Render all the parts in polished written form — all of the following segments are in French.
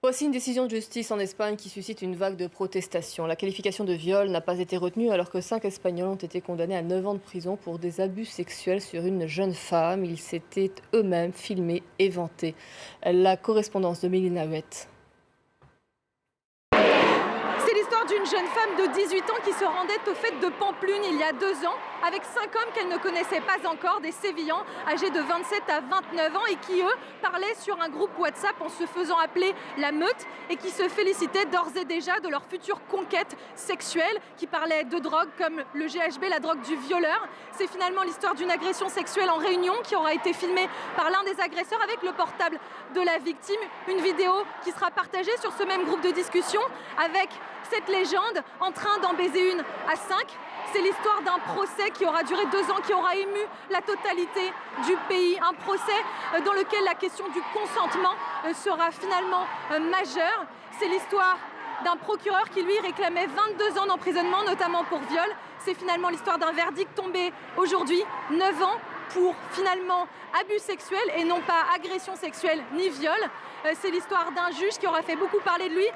Voici une décision de justice en Espagne qui suscite une vague de protestations. La qualification de viol n'a pas été retenue alors que 5 Espagnols ont été condamnés à 9 ans de prison pour des abus sexuels sur une jeune femme. Ils s'étaient eux-mêmes filmés et vantés. La correspondance de Mélina Huet. C'est l'histoire d'une jeune femme de 18 ans qui se rendait aux fêtes de Pamplune il y a 2 ans avec 5 hommes qu'elle ne connaissait pas encore, des Sévillans âgés de 27 à 29 ans et qui, eux, parlaient sur un groupe WhatsApp en se faisant appeler la meute et qui se félicitaient d'ores et déjà de leur future conquête sexuelle, qui parlaient de drogue comme le GHB, la drogue du violeur. C'est finalement l'histoire d'une agression sexuelle en Réunion qui aura été filmée par l'un des agresseurs avec le portable de la victime. Une vidéo qui sera partagée sur ce même groupe de discussion avec cette légende en train d'en baiser une à 5. C'est l'histoire d'un procès qui aura duré 2 ans, qui aura ému la totalité du pays. Un procès dans lequel la question du consentement sera finalement majeure. C'est l'histoire d'un procureur qui, lui, réclamait 22 ans d'emprisonnement, notamment pour viol. C'est finalement l'histoire d'un verdict tombé aujourd'hui, 9 ans pour finalement abus sexuels et non pas agression sexuelle ni viol. C'est l'histoire d'un juge qui aura fait beaucoup parler de lui,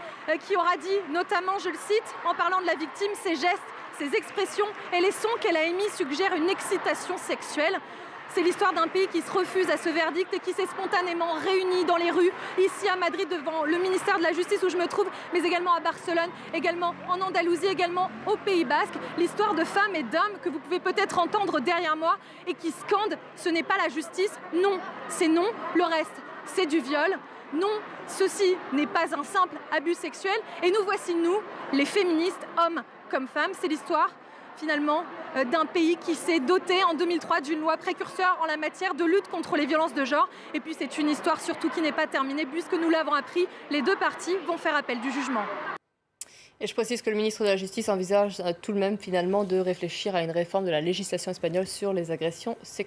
qui aura dit notamment, je le cite, en parlant de la victime, ses gestes, ses expressions et les sons qu'elle a émis suggèrent une excitation sexuelle. C'est l'histoire d'un pays qui se refuse à ce verdict et qui s'est spontanément réuni dans les rues, ici à Madrid devant le ministère de la Justice où je me trouve, mais également à Barcelone, également en Andalousie, également au Pays Basque. L'histoire de femmes et d'hommes que vous pouvez peut-être entendre derrière moi et qui scandent « ce n'est pas la justice, non, c'est non, le reste, c'est du viol ». Non, ceci n'est pas un simple abus sexuel. Et nous voici, nous, les féministes, hommes comme femmes. C'est l'histoire, finalement, d'un pays qui s'est doté en 2003 d'une loi précurseur en la matière de lutte contre les violences de genre. Et puis c'est une histoire surtout qui n'est pas terminée, puisque nous l'avons appris, les 2 parties vont faire appel du jugement. Et je précise que le ministre de la Justice envisage tout de même finalement de réfléchir à une réforme de la législation espagnole sur les agressions sexuelles.